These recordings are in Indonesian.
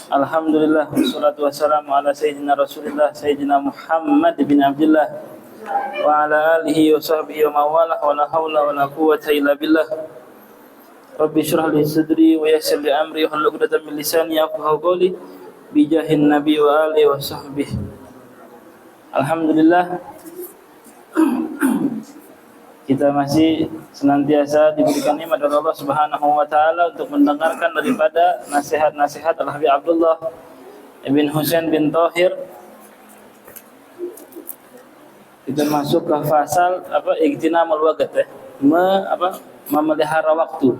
Alhamdulillah, wassalatu wassalamu ala sayyidina Rasulillah sayyidina Muhammad bin Abdullah wa ala alihi wa sahbihi wa mawalah wa la hawla wa la quwwata illa billah. Rabbi shrah li sadri wa yassir li amri wahlul 'uqdatam min lisani yafqahu qawli bi jahin nabi wa alihi wa sahbihi. Alhamdulillah, kita masih senantiasa diberikan nikmat oleh Allah Subhanahu wa taala untuk mendengarkan daripada nasihat-nasihat Al-Habib Abdullah bin Husain bin Thahir. Kita masuk ke fasal igtinamul waqt, memelihara waktu.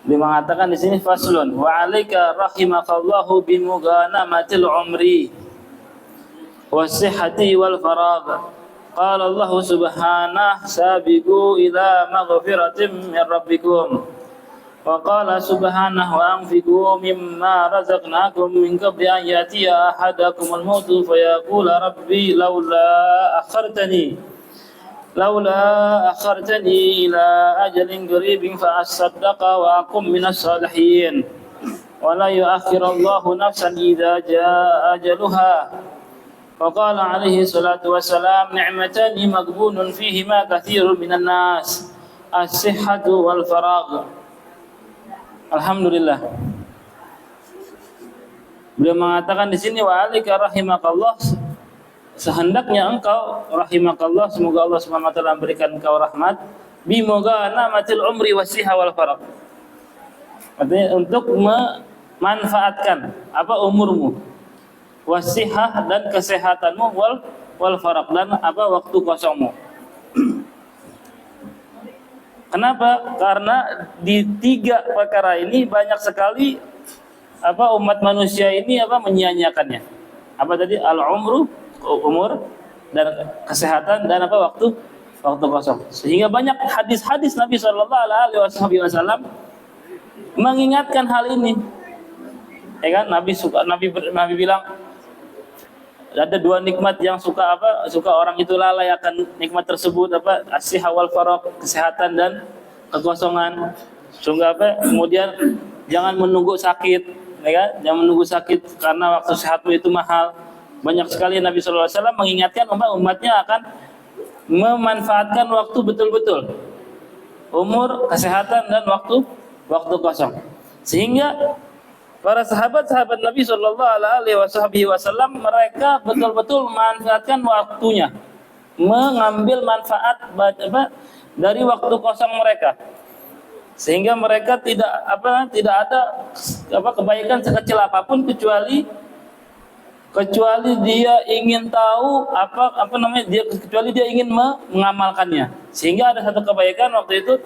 Dia mengatakan di sini faslun wa 'alaika rahimakallahu bimughanamatil umri wasihhati wal faragh. Qala Allah subhanahu sabiqu ila maghfiratin min rabbikum wa qala subhanahu anfiqu mimma razaqnakum min qabli an yatiya ahadakumul mautu fayaqula rabbi laula akhartani ila ajalin qaribin fa asaddaqa wa akum minas salihin wa la yu'akhirullahu nafsan idza jaa ajaluha. وقال عليه الصلاة والسلام نعمتان مغبون فيهما كثير من الناس الصحة والفراغ. Alhamdulillah. Beliau mengatakan di sini wa alika rahimakallah, sehendaknya engkau rahimakallah, semoga Allah Subhanahu wa taala memberikan engkau rahmat, bimughanamatil umri wasihha wal faragh. Artinya untuk memanfaatkan umurmu, wasihah dan kesehatanmu, wal faraq dan waktu kosongmu. Kenapa? Karena di tiga perkara ini banyak sekali umat manusia ini menyia-nyiakannya. Tadi? Al-umru, umur, dan kesehatan, dan waktu kosong. Sehingga banyak hadis-hadis Nabi sallallahu alaihi wasallam mengingatkan hal ini. Ya kan? Nabi bilang ada dua nikmat yang suka orang itu lalai akan nikmat tersebut, as-sihha wal faragh, kesehatan dan kekosongan. Sehingga kemudian jangan menunggu sakit, ya kan? Jangan menunggu sakit karena waktu sehatmu itu mahal. Banyak sekali Nabi sallallahu alaihi wasallam mengingatkan umatnya akan memanfaatkan waktu betul-betul. Umur, kesehatan dan waktu kosong. Sehingga para sahabat-sahabat Nabi sallallahu alaihi wasallam mereka betul-betul memanfaatkan waktunya, mengambil manfaat dari waktu kosong mereka, sehingga mereka tidak ada kebaikan sekecil apapun kecuali dia ingin tahu kecuali dia ingin mengamalkannya. Sehingga ada satu kebaikan waktu itu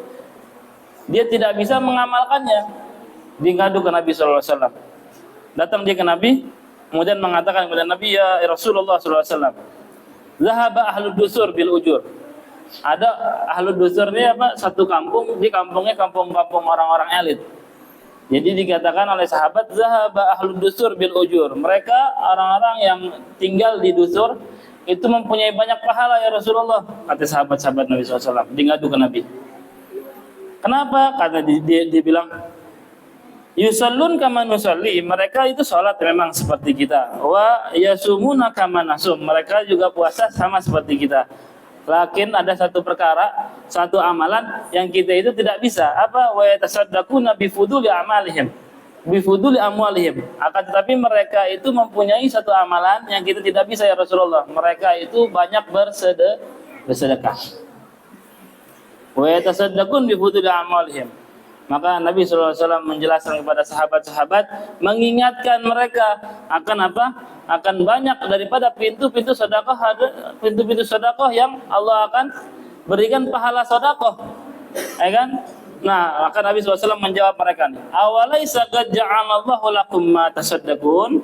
dia tidak bisa mengamalkannya. Dia ngadu ke Nabi sallallahu alaihi wasallam. Datang dia ke Nabi, kemudian mengatakan kepada Nabi, ya Rasulullah sallallahu alaihi wasallam, zahaba ahlud dusur bil ujur. Ada ahlud dusur ini satu kampung, di kampungnya kampung orang-orang elit. Jadi dikatakan oleh sahabat, zahaba ahlud dusur bil ujur. Mereka orang-orang yang tinggal di dusur itu mempunyai banyak pahala ya Rasulullah, kata sahabat-sahabat Nabi sallallahu alaihi wasallam. Dia ngadu ke Nabi. Kenapa? Karena dia bilang, yusallun kama nusalli, mereka itu sholat memang seperti kita. Wa yasumuna kama nasum, mereka juga puasa sama seperti kita. Lakin ada satu perkara, satu amalan yang kita itu tidak bisa. Wa yatasaddaquna bifuduli amalihim, bifuduli amwalihim. Akan tetapi mereka itu mempunyai satu amalan yang kita tidak bisa ya Rasulullah. Mereka itu banyak bersedekah. Wa yatasaddaqun bifuduli amwalihim. Maka Nabi sallallahu alaihi wasallam menjelaskan kepada sahabat-sahabat, mengingatkan mereka akan akan banyak daripada pintu-pintu sedekah yang Allah akan berikan pahala sedekah. Ya kan? Nah, maka Nabi sallallahu alaihi wasallam menjawab mereka nih, awalaisa qad ja'alallahu lakum ma tasaddaqun?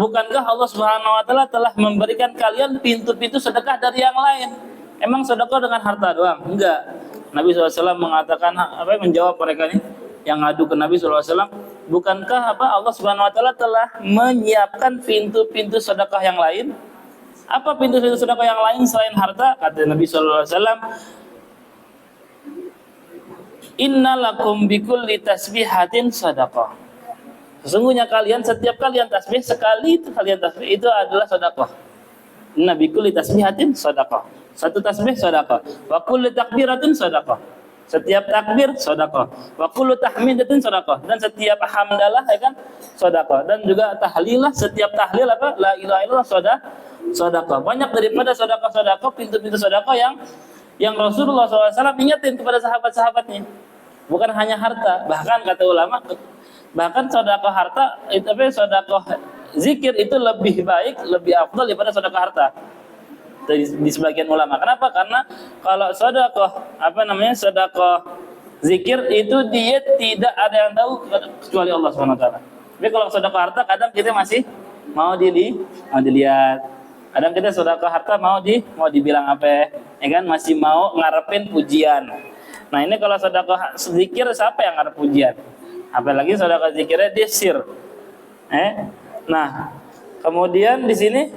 Bukankah Allah Subhanahu wa taala telah memberikan kalian pintu-pintu sedekah dari yang lain? Emang sedekah dengan harta doang? Enggak. Nabi SAW mengatakan menjawab mereka ini yang ngadu ke Nabi SAW, bukankah Allah Subhanahu Wa Taala telah menyiapkan pintu-pintu sedekah yang lain? Apa pintu-pintu sedekah yang lain selain harta? Kata Nabi SAW, Innalakum bikulli tasbihatin sadaqah. Sesungguhnya setiap kalian tasbih, sekali itu kalian tasbih itu adalah sedekah. Inna bikulli tasbihatin sedekah. Satu tasbih sedekah. Wa kullu takbiratin sedekah. Setiap takbir sedekah. Wa kullu tahmidatin sedekah. Dan setiap hamdalah ya kan sedekah. Dan juga tahlilah, setiap tahlil apa? La ilaha illallah sedekah. Banyak daripada sedekah-sedekah, pintu-pintu sedekah yang Rasulullah SAW ingatin kepada sahabat-sahabatnya. Bukan hanya harta, bahkan kata ulama, bahkan sedekah harta itu sedekah zikir itu lebih baik, lebih afdal daripada sedekah harta. Di sebagian ulama. Kenapa? Karena kalau sedekah sedekah zikir itu dia tidak ada yang tahu kecuali Allah Subhanahu wa taala. Tapi kalau sedekah harta kadang kita masih mau dilihat. Kadang kita sedekah harta mau dibilang apa? Ya kan, masih mau ngarepin pujian. Nah, ini kalau sedekah zikir siapa yang ngarep pujian? Apalagi sedekah zikirnya dia sir. Nah, kemudian di sini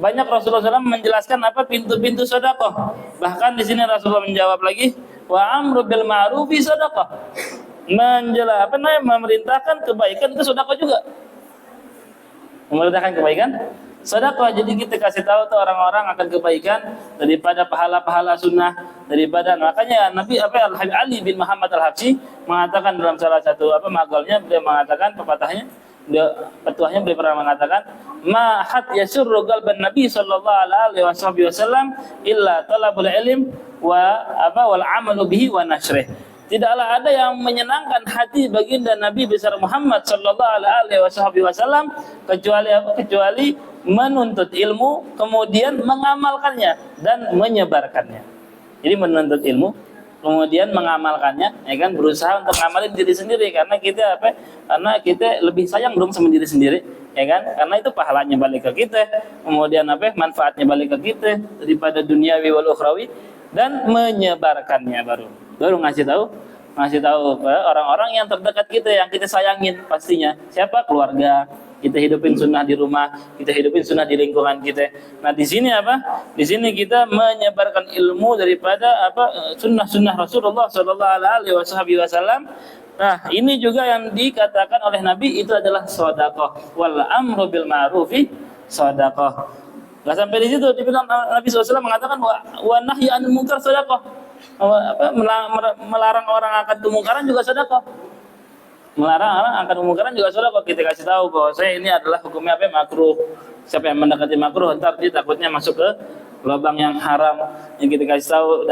banyak Rasulullah SAW menjelaskan apa pintu-pintu sedekah. Bahkan di sini Rasulullah menjawab lagi, wa amru bil ma'rufi sedekah. Memerintahkan kebaikan itu sedekah juga. Memerintahkan kebaikan sedekah. Jadi kita kasih tahu tuh orang-orang akan kebaikan daripada pahala-pahala sunnah, daripada makanya Nabi Al-Habib Ali bin Muhammad Al-Habsyi mengatakan dalam salah satu magalnya, beliau mengatakan petuahnya beliau pernah mengatakan ma hat yasurru qalban Nabi sallallahu alaihi wasallam illa talabul ilm wal amalu bihi wa nashrih. Tidaklah ada yang menyenangkan hati baginda Nabi besar Muhammad sallallahu alaihi wasallam kecuali menuntut ilmu kemudian mengamalkannya dan menyebarkannya. Jadi menuntut ilmu kemudian mengamalkannya, ya kan, berusaha untuk ngamalin diri sendiri karena kita lebih sayang dong sama diri sendiri, ya kan? Karena itu pahalanya balik ke kita, kemudian manfaatnya balik ke kita daripada duniawi wal ukhrawi, dan menyebarkannya baru ngasih tahu ke orang-orang yang terdekat kita yang kita sayangin pastinya. Siapa? Keluarga. Kita hidupin sunnah di rumah, kita hidupin sunnah di lingkungan kita. Nah, di sini Di sini kita menyebarkan ilmu daripada sunnah-sunnah Rasulullah sallallahu alaihi wasallam. Nah, ini juga yang dikatakan oleh Nabi itu adalah sedekah. Wal amru bil ma'rufi sedekah. Enggak sampai di situ, dibilang Nabi SAW mengatakan wa nahyi 'anil munkar sedekah. Melarang orang akan kemungkaran juga sedekah. Melarang orang akan kemungkaran juga sedekah. Kita kasih tahu bahwa ini adalah hukumnya makruh. Siapa yang mendekati makruh entar dia takutnya masuk ke lubang yang haram. Yang kita kasih tahu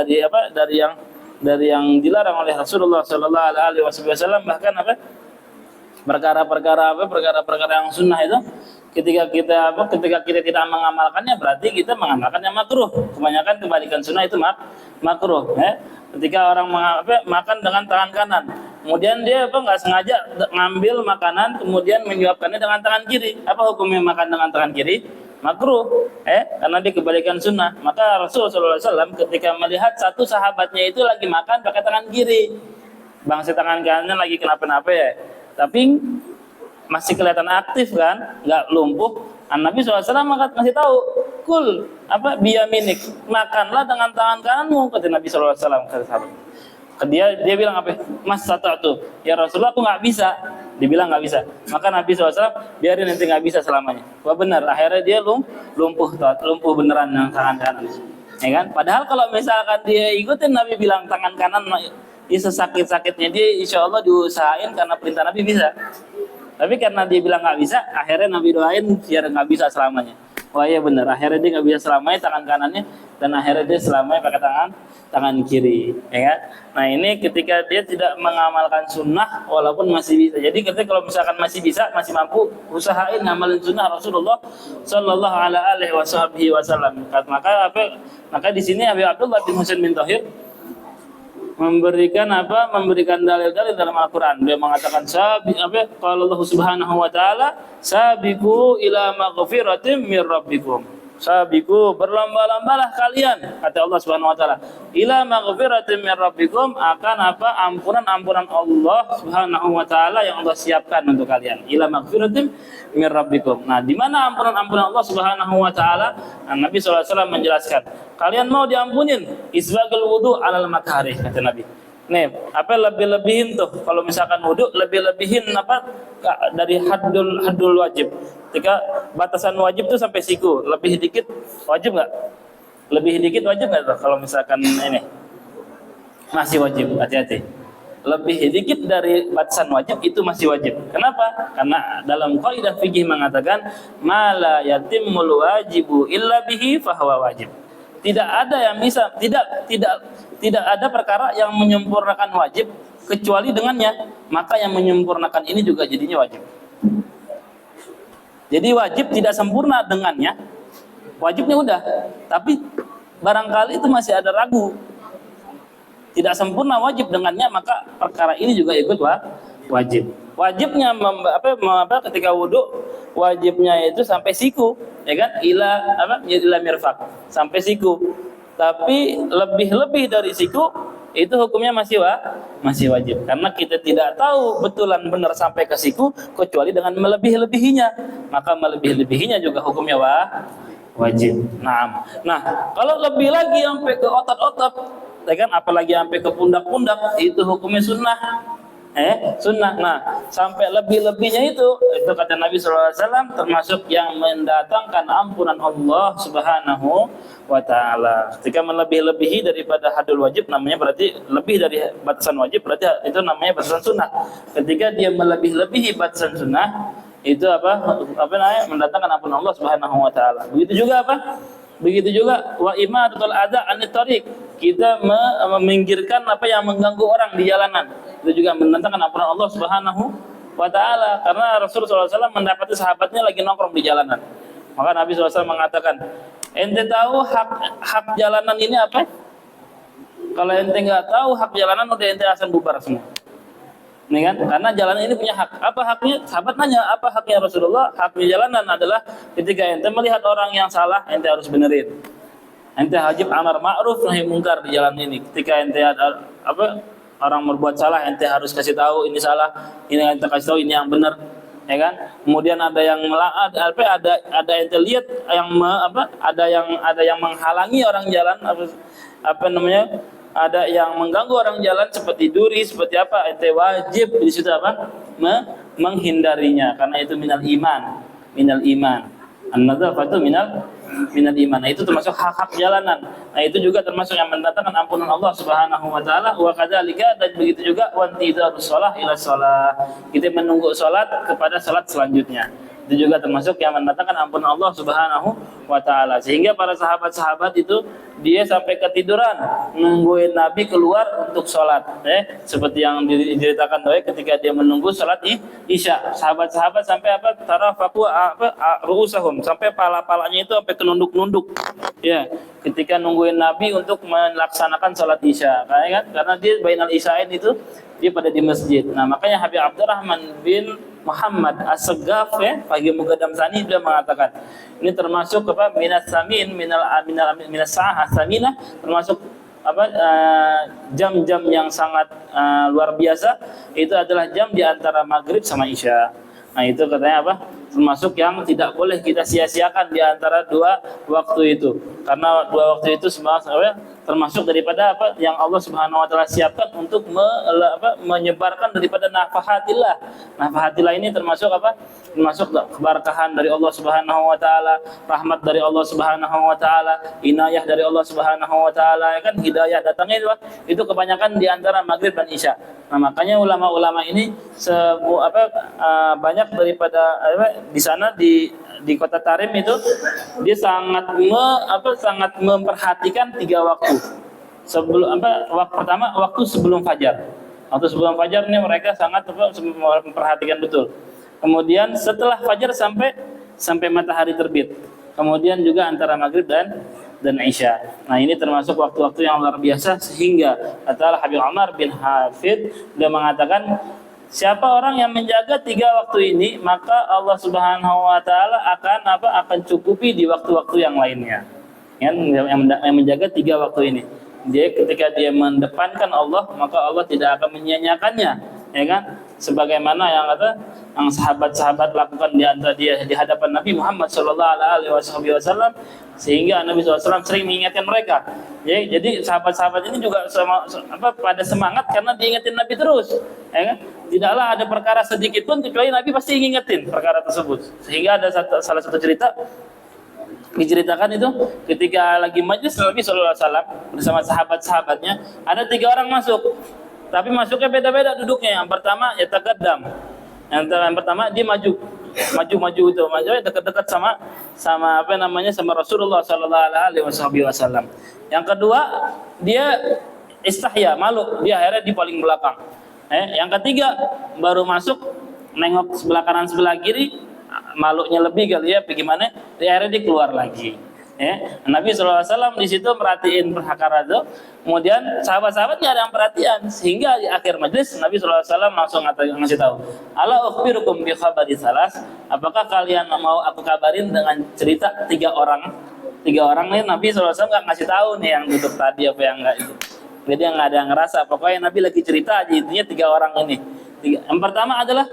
dari yang dilarang oleh Rasulullah sallallahu alaihi wasallam, bahkan perkara-perkara yang sunnah itu ketika kita tidak mengamalkannya berarti kita mengamalkan yang makruh. Kebanyakan kebalikan sunnah itu makruh, ya. Ketika orang makan dengan tangan kanan, kemudian dia nggak sengaja ngambil makanan kemudian menyuapkannya dengan tangan kiri, apa hukumnya makan dengan tangan kiri? Makruh, karena dia kebalikan sunnah. Maka Rasulullah SAW ketika melihat satu sahabatnya itu lagi makan pakai tangan kiri, bangsa tangan kanannya lagi kenapa-napa ya, tapi masih kelihatan aktif kan, nggak lumpuh. Nabi SAW masih tahu, kul biyaminik, makanlah dengan tangan kananmu, kata Nabi SAW kata sahabat. Dia bilang mas sata'tu, ya Rasulullah aku nggak bisa. Dibilang nggak bisa, maka Nabi SAW biarin nanti nggak bisa selamanya. Wah benar, akhirnya dia lumpuh beneran yang tangan kanan, ya kan? Padahal kalau misalkan dia ikutin Nabi bilang tangan kanan, dia sesakit-sakitnya dia insya Allah diusahain karena perintah Nabi bisa. Tapi karena dia bilang nggak bisa, akhirnya Nabi doain biar nggak bisa selamanya. Wah iya benar, akhirnya dia nggak bisa selamanya tangan kanannya, dan akhirnya dia selamanya pakai tangan kiri, ya kan? Nah ini ketika dia tidak mengamalkan sunnah walaupun masih bisa. Jadi ketika kalau misalkan masih bisa, masih mampu, usahain ngamalin sunnah Rasulullah Sallallahu Alaihi Wasallam. Maka di sini Abi Abdullah bin Husain bin Thahir memberikan dalil-dalil dalam Al-Qur'an. Dia mengatakan kalau Allah Subhanahu wa taala sabiqu ila maghfiratin mir rabbikum. Sabiqu, berlomba-lombalah kalian, kata Allah Subhanahu wa taala, ila maghfiratin mir rabbikum, akan ampunan Allah Subhanahu wa taala yang Allah siapkan untuk kalian. Ila maghfiratin mir rabbikum. Nah, di mana ampunan Allah Subhanahu wa taala? Nabi SAW menjelaskan, kalian mau diampunin, isbagul wudu alal makarih, kata Nabi. Nih, apa lebih-lebihin tuh? Kalau misalkan wudu lebih-lebihin apa dari haddul wajib. Ketika batasan wajib tuh sampai siku, lebih dikit wajib nggak? Lebih dikit wajib nggak tuh? Kalau misalkan ini masih wajib, hati-hati. Lebih dikit dari batasan wajib itu masih wajib. Kenapa? Karena dalam kaidah fikih mengatakan mala yatimmul wajibu illa bihi fahuwa wajib. Tidak ada yang bisa, tidak ada perkara yang menyempurnakan wajib kecuali dengannya, maka yang menyempurnakan ini juga jadinya wajib. Jadi wajib tidak sempurna dengannya, wajibnya udah, tapi barangkali itu masih ada ragu, tidak sempurna wajib dengannya, maka perkara ini juga ikut wajib. Wajibnya ketika wudhu, wajibnya itu sampai siku, ya kan? Ila mirfaq, sampai siku. Tapi lebih dari siku itu hukumnya masih wajib, karena kita tidak tahu betulan benar sampai ke siku kecuali dengan melebih-lebihinya, maka melebih-lebihinya juga hukumnya wajib. Nah, kalau lebih lagi sampai ke otot-otot, ya kan? Apalagi sampai ke pundak-pundak, itu hukumnya sunnah. Sunnah. Nah, sampai lebih-lebihnya itu kata Nabi SAW termasuk yang mendatangkan ampunan Allah Subhanahu wa Ta'ala. Ketika melebih-lebihi daripada hadul wajib, namanya berarti lebih dari batasan wajib, berarti itu namanya batasan sunnah. Ketika dia melebih-lebihi batasan sunnah, itu namanya mendatangkan ampunan Allah Subhanahu wa Ta'ala. Begitu juga wa imadatul adza anit thariq, kita meminggirkan apa yang mengganggu orang di jalanan, itu juga mendatangkan ampunan Allah Subhanahu wa Ta'ala. Karena Rasulullah SAW mendapati sahabatnya lagi nongkrong di jalanan, maka Nabi SAW mengatakan, ente tahu hak jalanan ini apa? Kalau ente nggak tahu hak jalanan, udah ente asal bubar semua. Nih kan? Karena jalanan ini punya hak. Apa haknya? Sahabat nanya, apa haknya Rasulullah? Haknya jalanan adalah ketika ente melihat orang yang salah, ente harus benerin. Ente wajib amar ma'ruf nahi mungkar di jalan ini. Ketika ente ada orang berbuat salah, ente harus kasih tahu ini salah, ini ente kasih tahu ini yang benar, ya kan? Kemudian ada yang ada ente lihat yang ada yang menghalangi orang jalan, ada yang mengganggu orang jalan seperti duri, seperti apa, ente wajib di situ menghindarinya, karena itu minal iman. An-nadzafatu minal iman. Nah, itu termasuk hak-hak jalanan. Nah, itu juga termasuk yang mendatangkan ampunan Allah Subhanahu wa Ta'ala. Wa kadzalika, dan begitu juga wantidharus shalah ila shalah, kita menunggu salat kepada salat selanjutnya. Itu juga termasuk yang mendatangkan ampunan Allah Subhanahu wa Ta'ala. Sehingga para sahabat-sahabat itu dia sampai ketiduran nungguin Nabi keluar untuk sholat, seperti yang diceritakan ketika dia menunggu sholat isya. Sahabat-sahabat sampai tarafaku ru'usahum, sampai pala-palanya itu sampai kenunduk-nunduk, ya, ketika nungguin Nabi untuk melaksanakan sholat isya, karena dia bainal isyain itu dia pada di masjid. Nah, makanya Habib Abdurrahman bin Muhammad As-Saggaf, Pagi Mugadam Sani, dia mengatakan ini termasuk minas samin minas sa'ah saminah, termasuk jam-jam yang sangat luar biasa. Itu adalah jam di antara maghrib sama isya. Nah, itu katanya termasuk yang tidak boleh kita sia-siakan di antara dua waktu itu, karena dua waktu itu termasuk daripada yang Allah Subhanahu wa Ta'ala siapkan untuk menyebarkan daripada nafahatillah. Nafahatillah ini termasuk termasuk keberkahan dari Allah Subhanahu wa Ta'ala, rahmat dari Allah Subhanahu wa Ta'ala, inayah dari Allah Subhanahu wa Ta'ala, ya kan? Hidayah datangnya itu kebanyakan di antara maghrib dan isya. Nah, makanya ulama-ulama ini banyak daripada di sana di kota Tarim itu dia sangat memperhatikan 3 waktu. Sebelum waktu pertama, waktu sebelum fajar. Waktu sebelum fajar ini mereka sangat memperhatikan betul. Kemudian setelah fajar sampai matahari terbit. Kemudian juga antara maghrib dan isya. Nah, ini termasuk waktu-waktu yang luar biasa, sehingga kata Habib Umar bin Hafid, dia mengatakan, siapa orang yang menjaga 3 waktu ini, maka Allah Subhanahu wa Ta'ala akan cukupi di waktu-waktu yang lainnya. Yang menjaga 3 waktu ini, dia ketika dia mendepankan Allah, maka Allah tidak akan menyia-nyiakannya, ya kan? sebagaimana yang sahabat-sahabat lakukan di antara dia di hadapan Nabi Muhammad sallallahu alaihi wasallam, sehingga Nabi SAW sering mengingatkan mereka. Ya, jadi sahabat-sahabat ini juga pada semangat karena diingetin Nabi terus, ya kan? Tidaklah ada perkara sedikit pun kecuali Nabi pasti ingetin perkara tersebut. Sehingga ada salah satu cerita diceritakan itu ketika lagi majlis Nabi SAW bersama sahabat-sahabatnya, ada 3 orang masuk, tapi masuknya beda-beda duduknya. Yang pertama ya taqaddam, yang pertama dia maju itu, maju dekat-dekat sama sama Rasulullah sallallahu alaihi wasallam. Yang kedua dia istahya, malu, dia akhirnya di paling belakang. Yang ketiga baru masuk, nengok sebelah kanan sebelah kiri, malunya lebih kali ya, bagaimana? Dia akhirnya dia keluar lagi. Nabi SAW di situ merhatiin perkara itu. Kemudian sahabat-sahabat nggak ada yang perhatian, sehingga di akhir majelis Nabi SAW langsung ngasih tahu, ala ukhbirukum bi khabari salas, apakah kalian mau aku kabarin dengan cerita 3 orang? 3 orang nih Nabi SAW nggak ngasih tahu nih yang duduk tadi apa yang enggak itu. Jadi yang nggak ada yang ngerasa, pokoknya Nabi lagi cerita aja, intinya 3 orang ini. Yang pertama adalah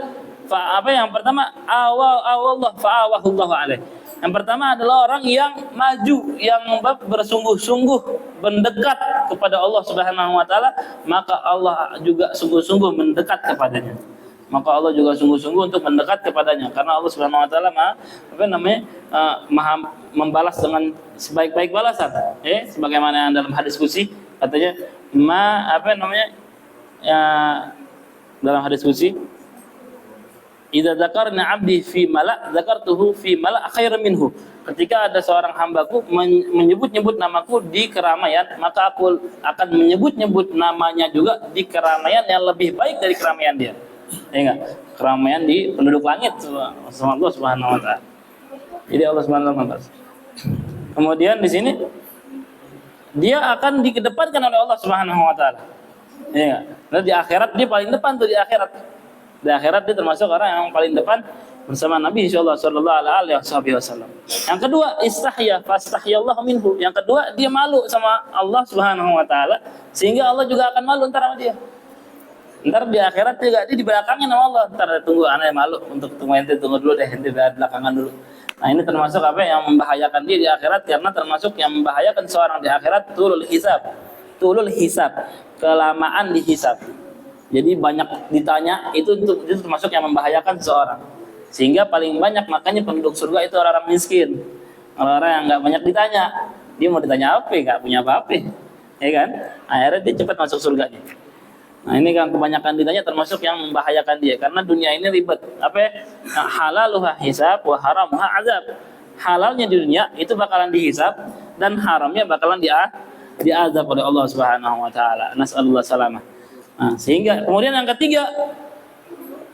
awallah fa'awahullahu alaih. Yang pertama adalah orang yang maju, yang bersungguh-sungguh mendekat kepada Allah Subhanahu wa taala, maka Allah juga sungguh-sungguh mendekat kepadanya. Maka Allah juga sungguh-sungguh untuk mendekat kepadanya, karena Allah Subhanahu wa taala Maha membalas dengan sebaik-baik balasan. Sebagaimana yang dalam hadis qudsi katanya dalam hadis qudsi, idza dzakarna 'abdi fi mala' dzakartuhu fi mala' khairan minhu. Ketika ada seorang hambaku menyebut-nyebut namaku di keramaian, maka aku akan menyebut-nyebut namanya juga di keramaian yang lebih baik dari keramaian dia. Ya enggak? Keramaian di penduduk langit sama Allah Subhanahu wa taala. Jadi Allah Subhanahu wa taala. Kemudian di sini dia akan dikedepankan oleh Allah Subhanahu wa taala. Ya enggak? Nah, di akhirat dia paling depan tuh di akhirat. Di akhirat dia termasuk orang yang paling depan bersama Nabi insyaallah sallallahu alaihi wasallam. Yang kedua, istahya fastahyallahu minhu. Yang kedua, dia malu sama Allah Subhanahu wa taala, sehingga Allah juga akan malu ntar sama dia. Ntar di akhirat juga dia di belakangin sama Allah. Ntar tunggu aneh malu untuk ketemu ente, tunggu dulu deh, ente belakangan dulu. Nah, ini termasuk apa yang membahayakan dia di akhirat, karena termasuk yang membahayakan seorang di akhirat tulul hisab, kelamaan dihisab. Jadi banyak ditanya, itu termasuk yang membahayakan seseorang. Sehingga paling banyak makanya penduduk surga itu orang-orang miskin, orang-orang yang nggak banyak ditanya. Dia mau ditanya apa? Nggak punya apa-apa, ya kan? Akhirnya dia cepat masuk surganya. Nah, ini kan kebanyakan ditanya termasuk yang membahayakan dia, karena dunia ini ribet. Halaluha hisab wa haramuha azab. Halalnya di dunia itu bakalan dihisab, dan haramnya bakalan diazab oleh Allah Subhanahu wa taala. Nas'alullah salamah. Nah, sehingga kemudian yang ketiga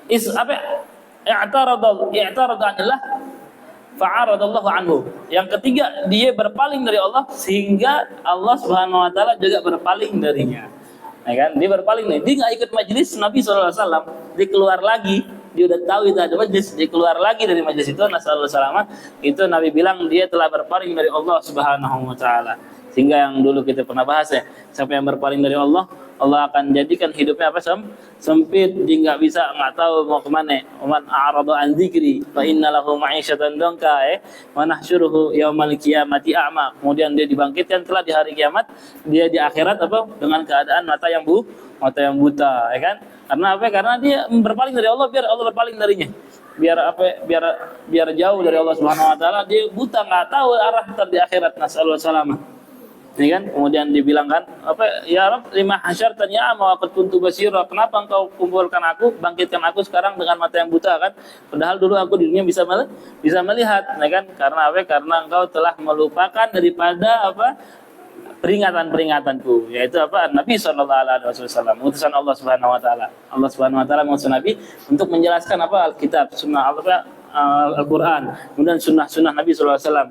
i'tarada anillah fa'aradallahu anhu. Yang ketiga, dia berpaling dari Allah sehingga Allah Subhanahu wa taala juga berpaling darinya. Ya kan? Dia berpaling nih, dia enggak ikut majelis Nabi sallallahu alaihi wasallam, dia keluar lagi. Dia udah tahu itu ada majelis, dia keluar lagi dari majelis itu, nasallallahu salamah. Itu Nabi bilang dia telah berpaling dari Allah Subhanahu wa taala. Sehingga yang dulu kita pernah bahas ya, siapa yang berpaling dari Allah, Allah akan jadikan hidupnya sempit, dia nggak tahu mau kemana. Man a'rada an dzikri fa inna lahu ma'isyatan danka wa nahsyuruhu yaumal qiyamati a'ma. Kemudian dia dibangkitkan telah di hari kiamat, dia di akhirat dengan keadaan mata yang buta, ya kan? Karena apa? Karena dia berpaling dari Allah, biar Allah berpaling darinya. Biar jauh dari Allah Subhanahu wa taala, dia buta, nggak tahu arah di akhirat. Nasallahu salamah. Ini kan, kemudian dibilang kan, ya Rabb, lima hasyartani a'ma wa qad kuntu basira. Kenapa engkau kumpulkan aku, bangkitkan aku sekarang dengan mata yang buta kan? Padahal dulu aku di dunia bisa melihat, ya kan? Karena apa? Karena engkau telah melupakan daripada peringatan-peringatanku, yaitu Nabi sallallahu alaihi wasallam, utusan Allah Subhanahu wa taala. Allah Subhanahu wa taala mengutus Nabi untuk menjelaskan Alkitab, sunnah Al-Qur'an, kemudian sunnah Nabi sallallahu alaihi wasallam.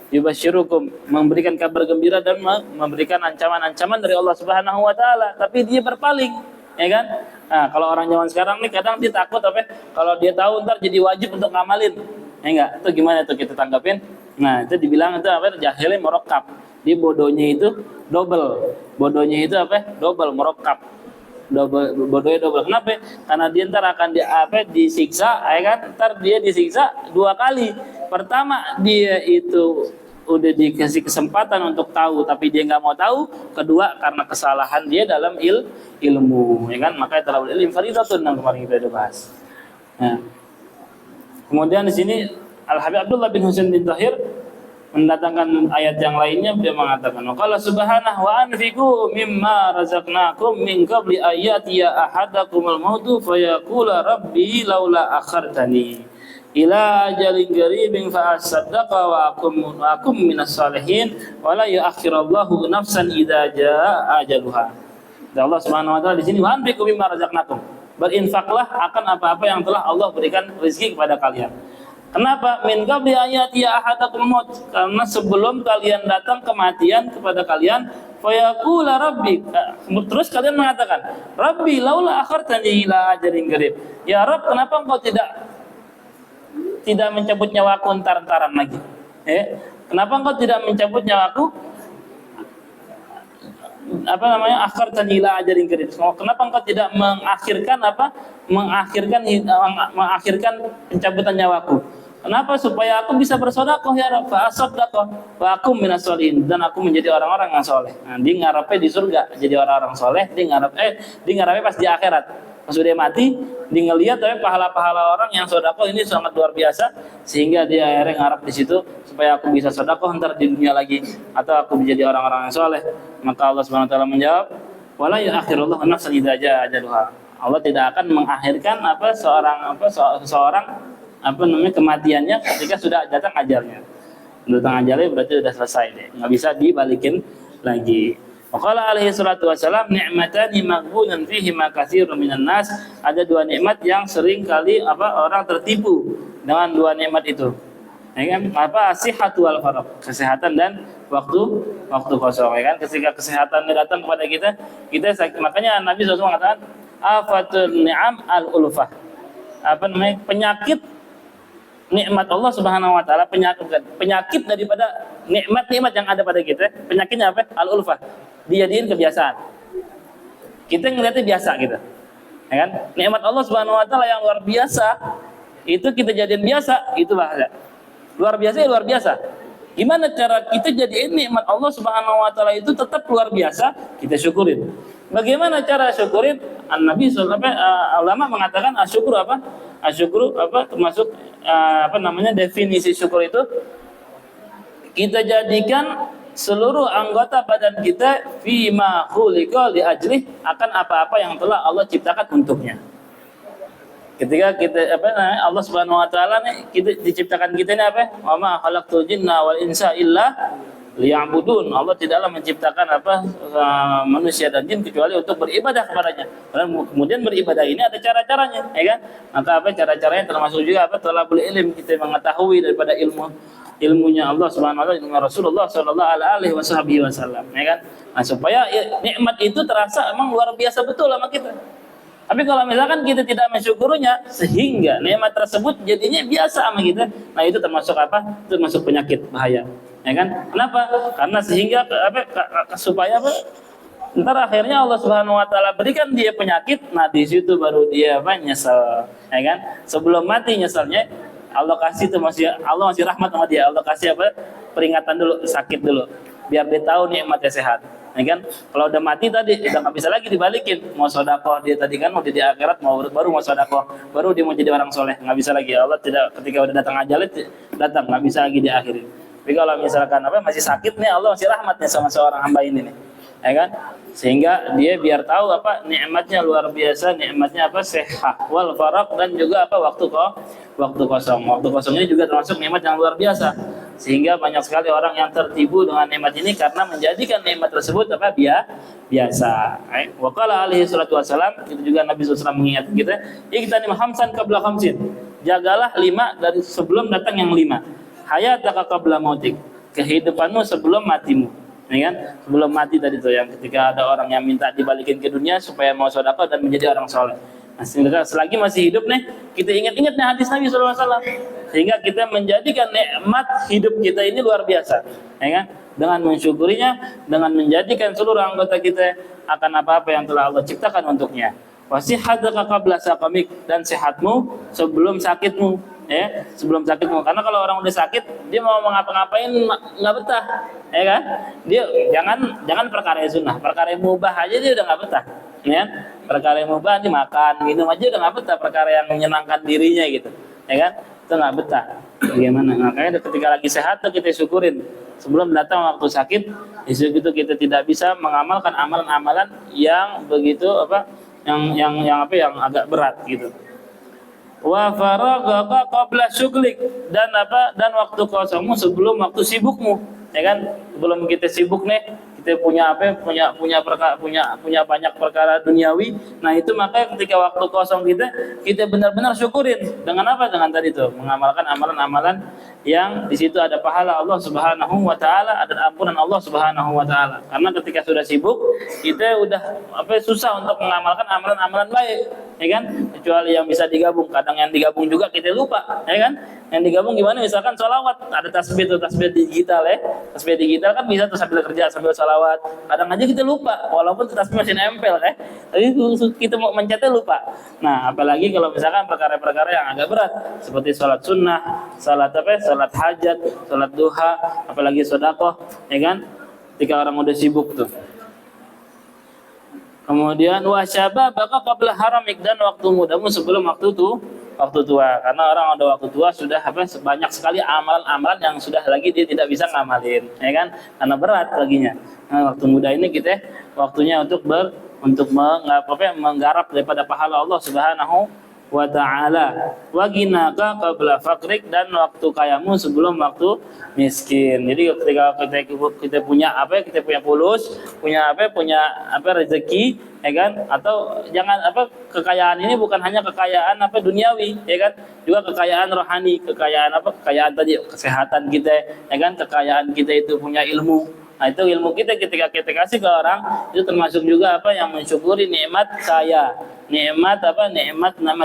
Yubasyirukum, memberikan kabar gembira dan memberikan ancaman-ancaman dari Allah Subhanahu wa taala, tapi dia berpaling, ya kan? Nah, kalau orang zaman sekarang nih kadang dia takut kalau dia tahu ntar jadi wajib untuk ngamalin. Ya enggak? Itu gimana tuh kita tanggapin? Nah, itu dibilang itu jahilnya murakkab. Dia bodohnya itu double. Bodohnya itu double murakkab. double. Kenapa? Karena dia ntar akan disiksa, ya kan? Ntar dia disiksa 2 kali. Pertama, dia itu udah dikasih kesempatan untuk tahu tapi dia nggak mau tahu. Kedua, karena kesalahan dia dalam ilmu, ya kan? Makanya talabul ilmi fardhatun yang kemarin kita udah bahas. Nah, kemudian di sini Al Habib Abdullah bin Husain bin Tahir mendatangkan ayat yang lainnya. Dia mengatakan, qala subhanahu wa anfiqu mimma razaqnakum min qabli ayati ya ahadakumul mautu fayaqula rabbi laula akhartani ila ajalin qaribin fa asaddaqa wa akum minas salihin wa la yu'akhirallahu nafsan idza jaa ajaluha. Dan Allah Subhanahu wa taala di sini, wa anfiqu mimma razaqnakum, berinfaklah akan apa-apa yang telah Allah berikan rezeki kepada kalian. Kenapa? Min qabli ayati ahadakum maut, karena sebelum kalian datang kematian kepada kalian, fayaqula rabbi, terus kalian mengatakan, rabbi laula akhartani ila ajalin qarib, ya Rabb, kenapa engkau tidak mencabut nyawaku entar-entaran lagi? Kenapa engkau tidak mencabut nyawaku akhartani ila ajalin qarib? Kenapa engkau tidak mengakhirkan pencabutan nyawaku? Kenapa? Supaya aku bisa bersedekah ya Rabb, fa asaddaqah wa akum minas sholihin, dan aku menjadi orang-orang yang soleh. Nah, dia ngarepnya di surga jadi orang-orang soleh, dia ngarepnya pas di akhirat. Pas sudah mati, dia ngelihat tapi pahala-pahala orang yang sedekah ini sangat luar biasa, sehingga dia akhirnya ngarep di situ supaya aku bisa sedekah ntar di dunia lagi, atau aku menjadi orang-orang yang soleh. Maka Allah Subhanahu wa taala menjawab, wala yu'akhirullahu nafsan idza jaa ajaluha. Allah tidak akan mengakhirkan seseorang kematiannya ketika sudah datang ajalnya. Datang ajalnya berarti sudah selesai deh, nggak bisa dibalikin lagi. Waqala alaihi salatu wassalam, ni'matani maghbunun fihi ma katsirun minan nas. Ada 2 nikmat yang sering kali orang tertipu dengan 2 nikmat itu. Ya kan? Sihhatu wal faragh, kesehatan dan waktu kosong, ya kan? Ketika kesehatan datang kepada kita makanya Nabi SAW mengatakan afatun ni'am al-ulfah. Penyakit nikmat Allah Subhanahu wa taala, penyakit daripada nikmat-nikmat yang ada pada kita, penyakitnya apa? Al-ulfah. Dijadiin kebiasaan. Kita ngeliatnya biasa gitu. Ya kan? Nikmat Allah Subhanahu wa taala yang luar biasa itu kita jadiin biasa, itu bahaya. Luar biasa ya luar biasa. Gimana cara kita jadiin nikmat Allah Subhanahu wa taala itu tetap luar biasa, kita syukurin. Bagaimana cara syukurin? Nabi ulama mengatakan asyukur apa? Asyukur termasuk definisi syukur itu kita jadikan seluruh anggota badan kita fima khuliqa li ajlih, akan apa-apa yang telah Allah ciptakan untuknya. Ketika kita Allah Subhanahu wa taala kita diciptakan kita ini wa ma khalaqtul jinna wal insa illa liya'budun. Allah tidaklah menciptakan manusia dan jin kecuali untuk beribadah kepadanya. Dan kemudian beribadah ini ada cara-caranya, ya kan? Maka cara-caranya termasuk juga talabul ilm, kita mengetahui daripada ilmunya Allah Subhanahu wa taala dengan Rasulullah sallallahu alaihi wasallam, ya kan? Nah, supaya nikmat itu terasa emang luar biasa betul sama kita. Tapi kalau misalkan kita tidak mensyukurinya sehingga nikmat tersebut jadinya biasa sama kita, nah itu termasuk termasuk penyakit bahaya. Ya kan? Kenapa? Karena sehingga supaya ntar akhirnya Allah Subhanahu wa taala berikan dia penyakit, nah di situ baru dia nyesel, ya kan? Sebelum mati nyeselnya, Allah kasih Allah masih rahmat sama dia. Allah kasih peringatan dulu, sakit dulu, biar dia tahu nikmatnya sehat. Ya kan? Kalau udah mati tadi udah nggak bisa lagi dibalikin. Mau sedekah dia tadi kan udah di akhirat baru mau sedekah, baru dia mau jadi orang soleh, nggak bisa lagi. Allah tidak, ketika udah datang ajalnya datang, nggak bisa lagi diakhiri. Tapi kalau misalkan masih sakit nih, Allah masih rahmatnya sama seorang hamba ini nih, ya kan? Sehingga dia biar tahu nikmatnya luar biasa, nikmatnya sehat wal faraq, dan juga waktu kosong. Waktu kosongnya juga termasuk nikmat yang luar biasa. Sehingga banyak sekali orang yang tertipu dengan nikmat ini karena menjadikan nikmat tersebut biasa. Wa qala alaihi salatu wasalam, itu juga Nabi SAW mengingatkan kita, "Iqtanim khamsan qabla khamsin." Jagalah 5 dari sebelum datang yang 5. Hayataka qabla mautik, kehidupanmu sebelum matimu, ya kan? Sebelum mati tadi tuh yang ketika ada orang yang minta dibalikin ke dunia supaya mau sedekah dan menjadi orang soleh. Nah, selagi masih hidup nih, kita ingat-ingat nih hadis Nabi SAW, sehingga kita menjadikan nikmat hidup kita ini luar biasa, ya kan? dengan mensyukurinya, dengan menjadikan seluruh anggota kita akan apa-apa yang telah Allah ciptakan untuknya. Wasihhataka qabla saqamik, dan sehatmu sebelum sakitmu, ya, sebelum sakitmu. Karena kalau orang udah sakit, dia mau ngapa-ngapain nggak betah, ya kan? Dia jangan perkara yang sunnah, perkara yang mubah aja dia udah nggak betah, ya. Perkara yang mubah, dia makan, minum aja udah nggak betah, perkara yang menyenangkan dirinya gitu, ya kan? Itu nggak betah. Bagaimana? Makanya ketika lagi sehat tuh kita syukurin. Sebelum datang waktu sakit, itu kita tidak bisa mengamalkan amalan-amalan yang begitu yang agak berat gitu. Wa faragha qabla syughlik, dan waktu kosongmu sebelum waktu sibukmu, ya kan? Sebelum kita sibuk nih, kita punya punya banyak perkara duniawi. Nah, itu makanya ketika waktu kosong kita benar-benar syukurin dengan apa? Dengan tadi itu, mengamalkan amalan-amalan yang di situ ada pahala Allah Subhanahu wa taala, ada ampunan Allah Subhanahu wa taala. Karena ketika sudah sibuk, kita udah susah untuk mengamalkan amalan-amalan baik, ya kan? Kecuali yang bisa digabung. Kadang yang digabung juga kita lupa, ya kan? Yang digabung gimana? Misalkan sholawat, ada tasbih digital, ya. Tasbih digital kan bisa tuh sambil kerja, sambil sholawat. Kadang aja kita lupa, walaupun tasbih masih nempel, ya. Tapi kita mau mencetnya lupa. Nah, apalagi kalau misalkan perkara-perkara yang agak berat, seperti sholat sunnah, sholat hajat, sholat duha, apalagi sedekah, ya kan? Ketika orang udah sibuk tuh. Kemudian wasyababaka qabla haramik, dan waktu mudamu sebelum waktu tua. Karena orang ada waktu tua sudah banyak sekali amalan-amalan yang sudah lagi dia tidak bisa ngamalin, ya kan? Karena berat baginya. Nah, waktu muda ini kita waktunya untuk menggarap daripada pahala Allah Subhanahu wa ta'ala. Wa ginaka qabla fakrik, dan waktu kayamu sebelum waktu miskin. Jadi ketika kita punya kita punya fulus, punya rezeki, ya kan? Atau jangan kekayaan ini bukan hanya kekayaan duniawi, ya kan? Juga kekayaan rohani, kekayaan tadi kesehatan kita, ya kan? Kekayaan kita itu punya ilmu. Nah, itu ilmu kita ketika kita kasih ke orang, itu termasuk juga yang mensyukuri nikmat kaya, nikmat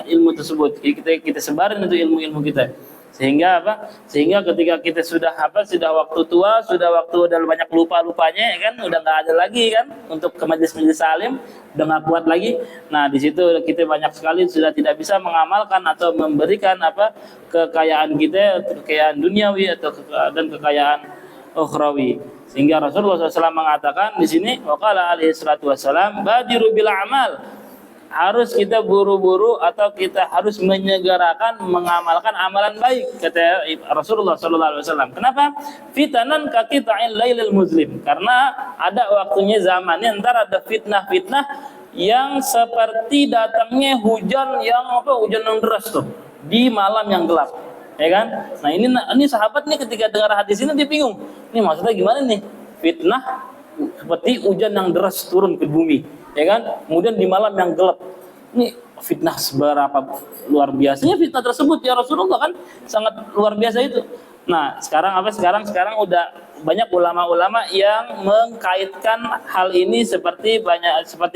ilmu tersebut. Kita sebarin itu ilmu kita. Sehingga ketika kita sudah waktu tua, sudah waktu udah banyak lupa-lupanya, ya kan? Udah enggak ada lagi kan untuk ke majelis salim, udah enggak kuat lagi. Nah, di situ kita banyak sekali sudah tidak bisa mengamalkan atau memberikan kekayaan kita, kekayaan duniawi dan kekayaan ukhrawi. Sehingga Rasulullah SAW mengatakan di sini, waqala alaihi salatu wassalam, badiru bil amal, harus kita buru-buru atau kita harus menyegerakan mengamalkan amalan baik, kata Rasulullah SAW. Kenapa? Fitanan kaqita'il lailil muslim, karena ada waktunya zamannya ntar ada fitnah-fitnah yang seperti datangnya hujan yang deras tuh di malam yang gelap. Ya kan? Nah, ini sahabat nih ketika dengar hadis ini dia bingung. Ini maksudnya gimana nih? Fitnah seperti hujan yang deras turun ke bumi, ya kan? Kemudian di malam yang gelap. Ini fitnah seberapa luar biasanya fitnah tersebut ya Rasulullah, kan sangat luar biasa itu. Nah, sekarang udah banyak ulama-ulama yang mengkaitkan hal ini seperti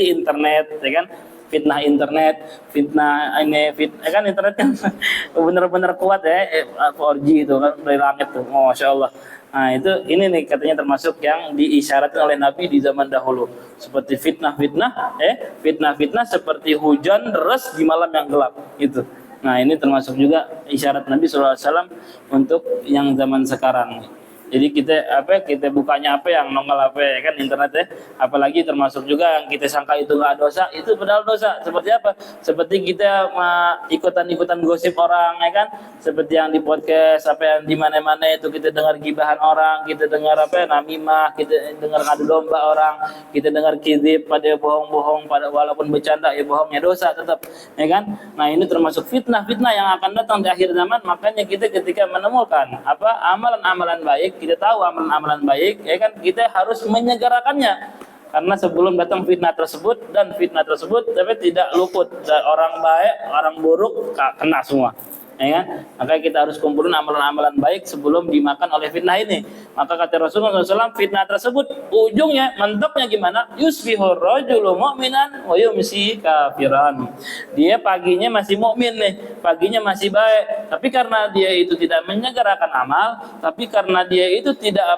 internet, ya kan? Fitnah internet, kan internet kan benar-benar kuat ya, 4G itu kan dari langit tuh, masya Allah. Nah, ini nih katanya termasuk yang diisyaratkan oleh Nabi di zaman dahulu, seperti fitnah seperti hujan deras di malam yang gelap itu. Nah, ini termasuk juga isyarat Nabi SAW untuk yang zaman sekarang. Jadi kita bukanya yang nongol ya kan internet ya. Apalagi termasuk juga yang kita sangka itu nggak dosa, itu padahal dosa. Seperti apa? Seperti kita ikutan gosip orang, ya kan? Seperti yang di podcast yang di mana-mana itu kita dengar gibahan orang, kita dengar namimah, kita dengar ngadu domba orang, kita dengar kizib pada bohong-bohong, pada walaupun bercanda ya bohongnya dosa tetap, ya kan? Nah, ini termasuk fitnah yang akan datang di akhir zaman. Makanya kita ketika menemukan amalan-amalan baik, kita tahu amalan-amalan baik, ya kan, kita harus menyegerakannya. Karena sebelum datang fitnah tersebut tapi tidak luput, orang baik, orang buruk kena semua, ya kan? Makanya kita harus kumpulin amalan-amalan baik sebelum dimakan oleh fitnah ini. Maka kata Rasulullah SAW, fitnah tersebut ujungnya, mentoknya gimana? Yusbihur rajulu mu'minan wa yumsi kafiran. Dia paginya masih mukmin nih, paginya masih baik, tapi karena dia itu tidak menyegerakan amal, tapi karena dia itu tidak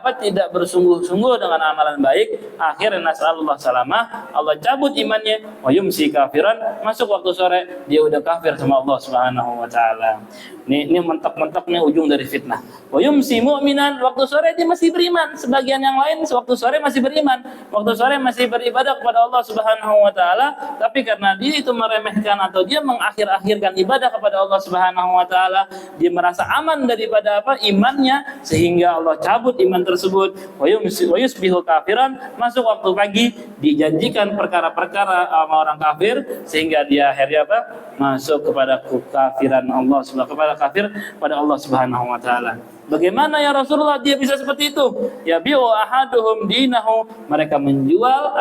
bersungguh-sungguh dengan amalan baik, akhirnya nasallallahu salamah, Allah cabut imannya, wa yumsi kafiran, masuk waktu sore dia udah kafir sama Allah Subhanahu wa taala. Ini mentok-mentoknya ujung dari fitnah. Wa yumsi mu'minan, waktu sore dia masih beriman. Sebagian yang lain waktu sore masih beriman, waktu sore masih beribadah kepada Allah Subhanahu wa taala, tapi karena dia itu meremehkan atau dia mengakhir-akhirkan ibadah kepada Allah Subhanahu wa taala, dia merasa aman daripada imannya, sehingga Allah cabut iman tersebut. Wa yusbihu kafiran, masuk waktu pagi dijanjikan perkara-perkara sama orang kafir, sehingga dia akhirnya masuk kepada kekafiran Allah Subhanahu, kepada kafir pada Allah Subhanahu wa taala. Bagaimana ya Rasulullah dia bisa seperti itu? Ya bi'u ahaduhum dinahu, mereka menjual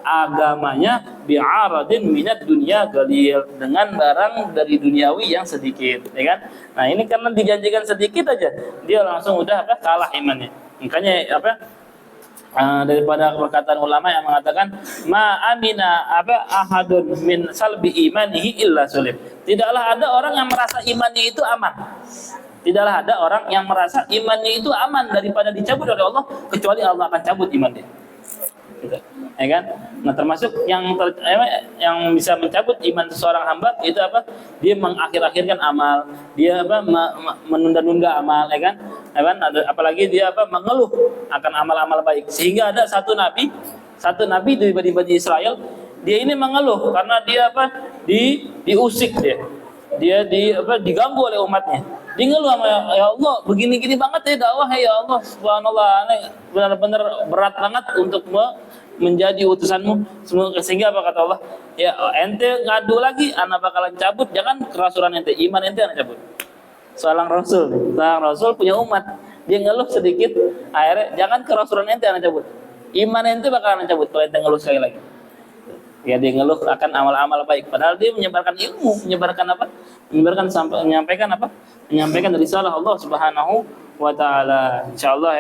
agamanya bi'aradin minad dunya galil, dengan barang dari duniawi yang sedikit, ya kan? Nah, ini karena dijanjikan sedikit aja, dia langsung udah kalah imannya. Makanya daripada perkataan ulama yang mengatakan ma amina ahadun min salbi imanihi illa sulim. Tidaklah ada orang yang merasa imannya itu aman. Tidaklah ada orang yang merasa imannya itu aman daripada dicabut oleh Allah, kecuali Allah akan cabut imannya. Gitu. Ya kan? Nah, termasuk yang bisa mencabut iman seseorang hamba itu dia mengakhir-akhirkan amal, dia menunda-nunda amal, ya kan? Apalagi dia mengeluh akan amal-amal baik. Sehingga ada satu nabi di Bani Israel, dia ini mengeluh karena dia diusik dia diganggu oleh umatnya. Dia ngeluh sama ya Allah, begini-gini banget ya dakwah ya Allah, subhanallah, benar-benar berat banget untuk menjadi utusanmu. Sehingga kata Allah, ya ente ngadu lagi, anak bakalan cabut, jangan kerasulan ente, iman ente anak cabut. Seorang Rasul punya umat, dia ngeluh sedikit, akhirnya jangan kerasulan ente anak cabut, iman ente bakalan cabut kalau ente ngeluh sekali lagi. Ya, dia ngeluh akan amal-amal baik, padahal dia menyebarkan ilmu, menyampaikan risalah Allah Subhanahu wa taala. Insyaallah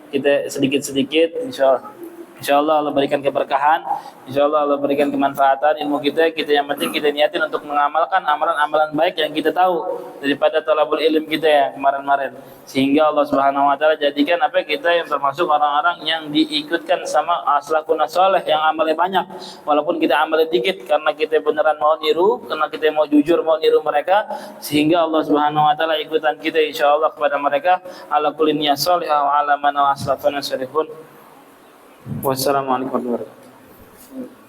kita sedikit-sedikit insyaallah Allah berikan keberkahan, insyaallah Allah berikan kemanfaatan ilmu kita yang penting kita niatin untuk mengamalkan amalan-amalan baik yang kita tahu daripada talabul ilm kita yang kemarin-kemarin, sehingga Allah Subhanahu wa taala jadikan kita yang termasuk orang-orang yang diikutkan sama aslafun saleh yang amalnya banyak, walaupun kita amalnya dikit, karena kita beneran mau niru, karena kita mau jujur mau niru mereka, sehingga Allah Subhanahu wa taala ikutan kita insyaallah kepada mereka. Ala kulli niyyah shalihah wa ala man aslafana salihun. Wassalamualaikum warahmatullahi wabarakatuh.